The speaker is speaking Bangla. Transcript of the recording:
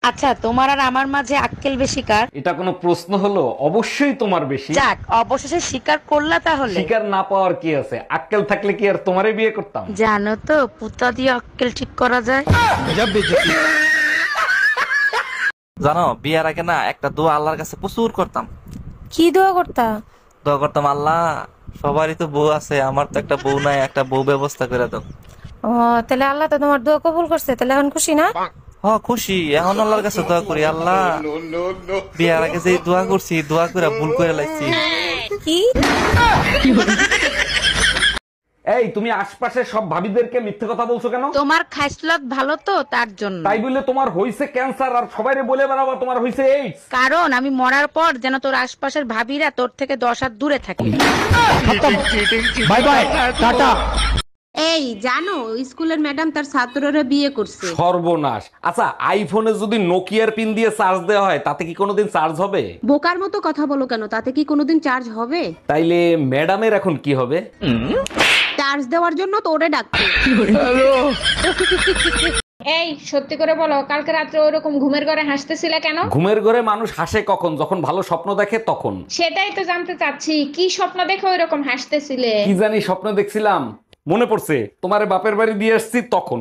আচ্ছা, তোমার আর আমার মাঝে আক্কেল বেশি কার? এটা কোনো প্রশ্ন হলো? অবশ্যই তোমার বেশি। যাক, অবশেষে স্বীকার করলা তাহলে। শিকার না পাওয়ার কি আছে? আক্কেল থাকলে কি আর তোমারে বিয়ে করতাম? জানো তো, পুতা দিয়ে আক্কেল ঠিক করা যায়। জানো বিয়ের আগে না একটা দোয়া আল্লাহর কাছে প্রচুর করতাম। কি দোয়া করতা? দোয়া করতাম, আল্লাহ সবারই তো বউ আছে, আমার তো একটা বউ নাই, একটা বউ ব্যবস্থা করে দাও। ও, তাহলে আল্লাহ তো তোমার দোয়া কবুল করছে, তাহলে এখন খুশি না? খুশি। এখন আল্লাহর কাছে দোয়া করি, আল্লাহ বিয়ের আগে যে দোয়া করছি, দোয়া করে ভুল করে লাগছি। কি? এই তুমি আশপাশের সব ভাবিদেরকে মিথ্যে কথা বলছো কেন? তোমার খাইসলত ভালো তো, তার জন্য। তাই বলে তোমার হইছে ক্যান্সার আর সবাইরে বলে বেড়াবো তোমার হইছে এইডস? কারণ আমি মরার পর যেন তোর আশপাশের ভাবিরা তোর থেকে 10 হাত দূরে থাকে। Bye bye, tata. এই জানো, স্কুলের ম্যাডাম তার ছাত্ররা বিয়ে করছে। সর্বনাশ। আচ্ছা, আইফোনে যদি নোকিয়ার পিন দিয়ে চার্জ দেওয়া হয় তাতে কি কোনোদিন চার্জ হবে? বোকার মতো কথা বলো কেন, তাতে কি কোনোদিন চার্জ হবে? তাইলে ম্যাডামের এখন কি হবে? চার্জ দেওয়ার জন্য তো ওরে ডাকছে। এই সত্যি করে বলো, কালকে রাত্রে ওরকম ঘুমের ঘরে হাসতেছিলে কেন? ঘুমের ঘরে মানুষ হাসে কখন? যখন ভালো স্বপ্ন দেখে তখন। সেটাই তো জানতে চাচ্ছি, কি স্বপ্ন দেখে ওইরকম হাসতেছিলে? কি জানি স্বপ্ন দেখছিলাম, মনে পড়ছে তোমারে বাপের বাড়ি দিয়ে আসছি তখন।